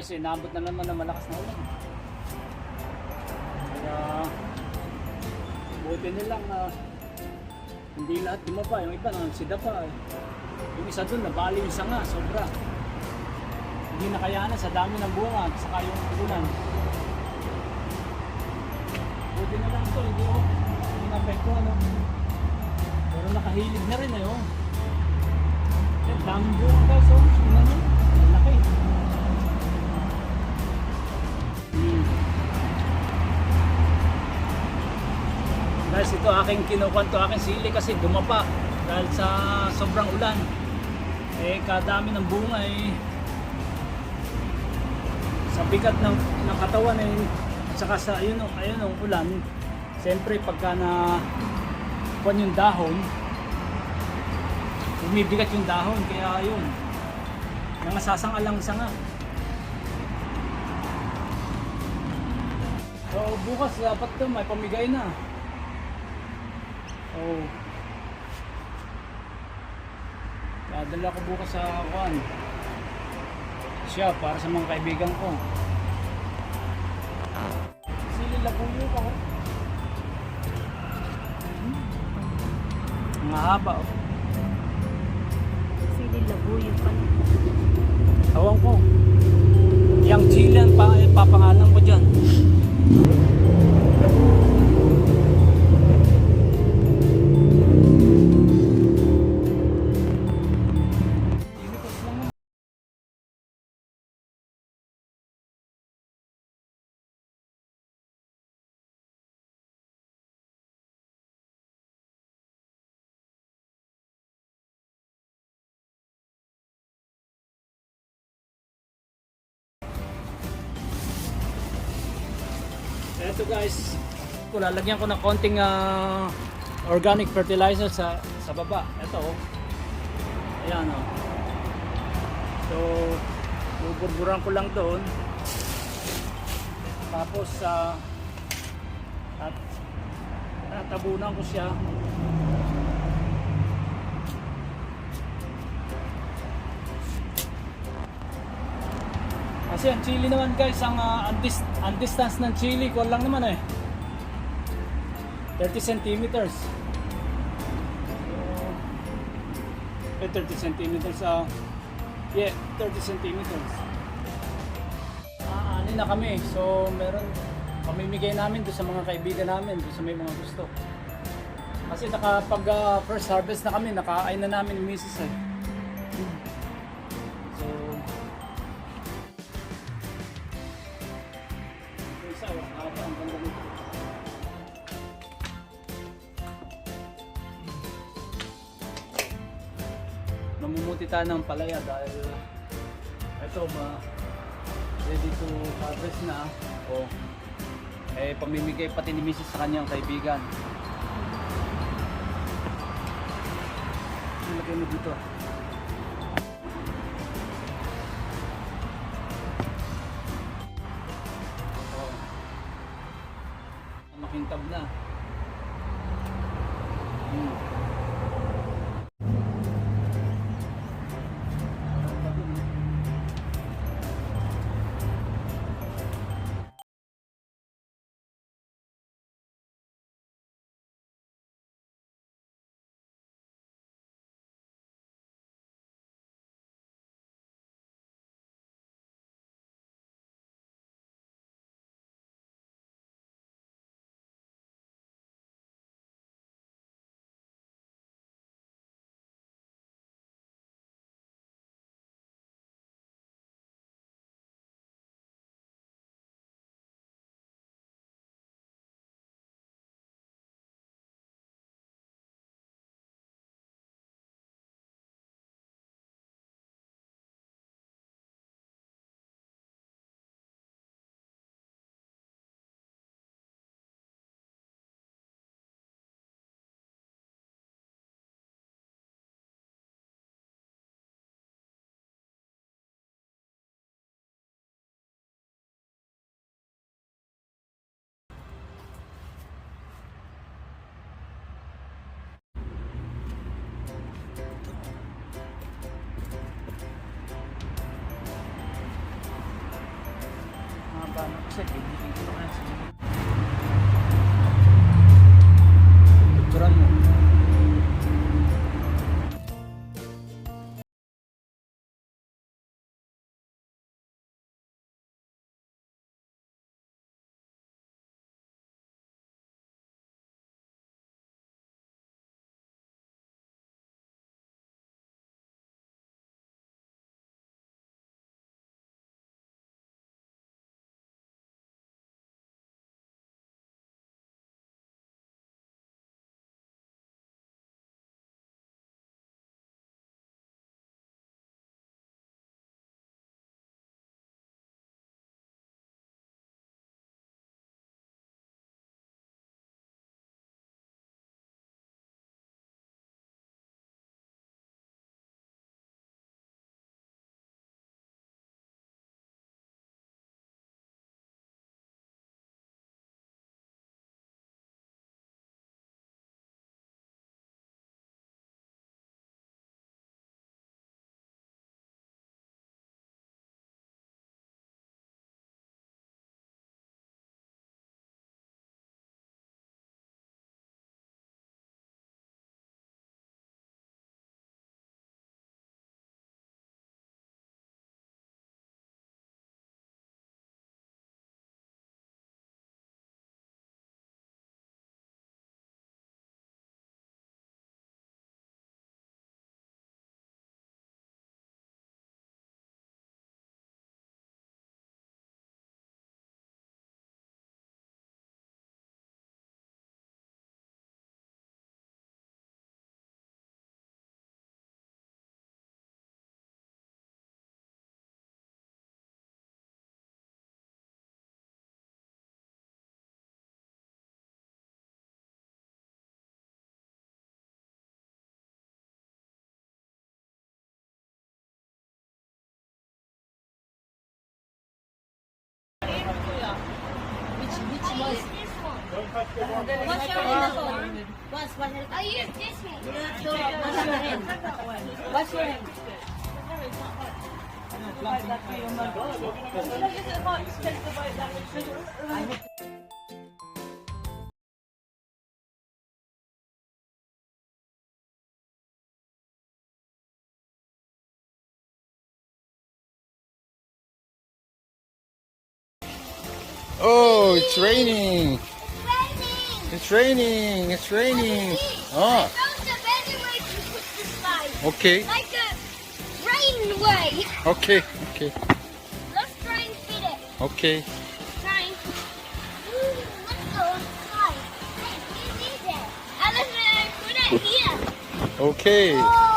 guys, nabot na naman ng malakas na ulan. Kaya buti nilang hindi lahat dumapa. Yung iba nagsida pa. Yung isa doon nabali yung sanga, sobra. Hindi nakayanan sa dami ng bunga at saka yung ulan. Buti na lang ito, hindi na-apekto ano. Pero nakahilig na rin oh. Ang daming bunga guys oh. Tingnan nyo, laki. Guys, ito aking kinukuha, aking sili kasi dumapa dahil sa sobrang ulan. Kadami ng bunga sa bigat ng katawan at saka sa ayun ang ulan. Siyempre pagka na kuwan yung dahon, bumibigat yung dahon, kaya ayun, nangasasangalang-sanga. So bukas dapat to may pamigay na. Oh. Dadala ko bukas sa kuan. Siya para sa mga kaibigan ko. Sili labuyo ko. Ang haba oh. Sili labuyo pa. Tawang ko. Yang chilan pa papangalan ko diyan. Ito guys, lalagyan ko ng konting organic fertilizer sa baba. Ito oh. Ayan oh. So, buburburan ko lang doon. Tapos at tabunan ko siya. Kasi ang chili naman guys, ang distance ng chili ko lang naman 30 centimeters. So, 30 centimeters yeah, 30 centimeters. Ani na kami. So meron pamimigay namin doon sa mga kaibigan namin, doon sa may mga gusto. Kasi nakapag first harvest na kami, nakain na namin yung misis So mamumuti tayo ng palaya dahil ito ready to harvest na o pamimigay pati ni Mrs. sa kanyang kaibigan. Ilagay mo dito. Makintab na. Picturean mo. What's your name? What's I use this one. What's your name? What's your name? Oh, it's raining. Raining. It's raining. It's raining. I Oh, found a better way to put the slide. okay. Like a rain way. Okay. Okay. Let's try and fit it. Okay. Trying. Let's go inside. Hey, you need it. And let's put it here. Okay. Oh.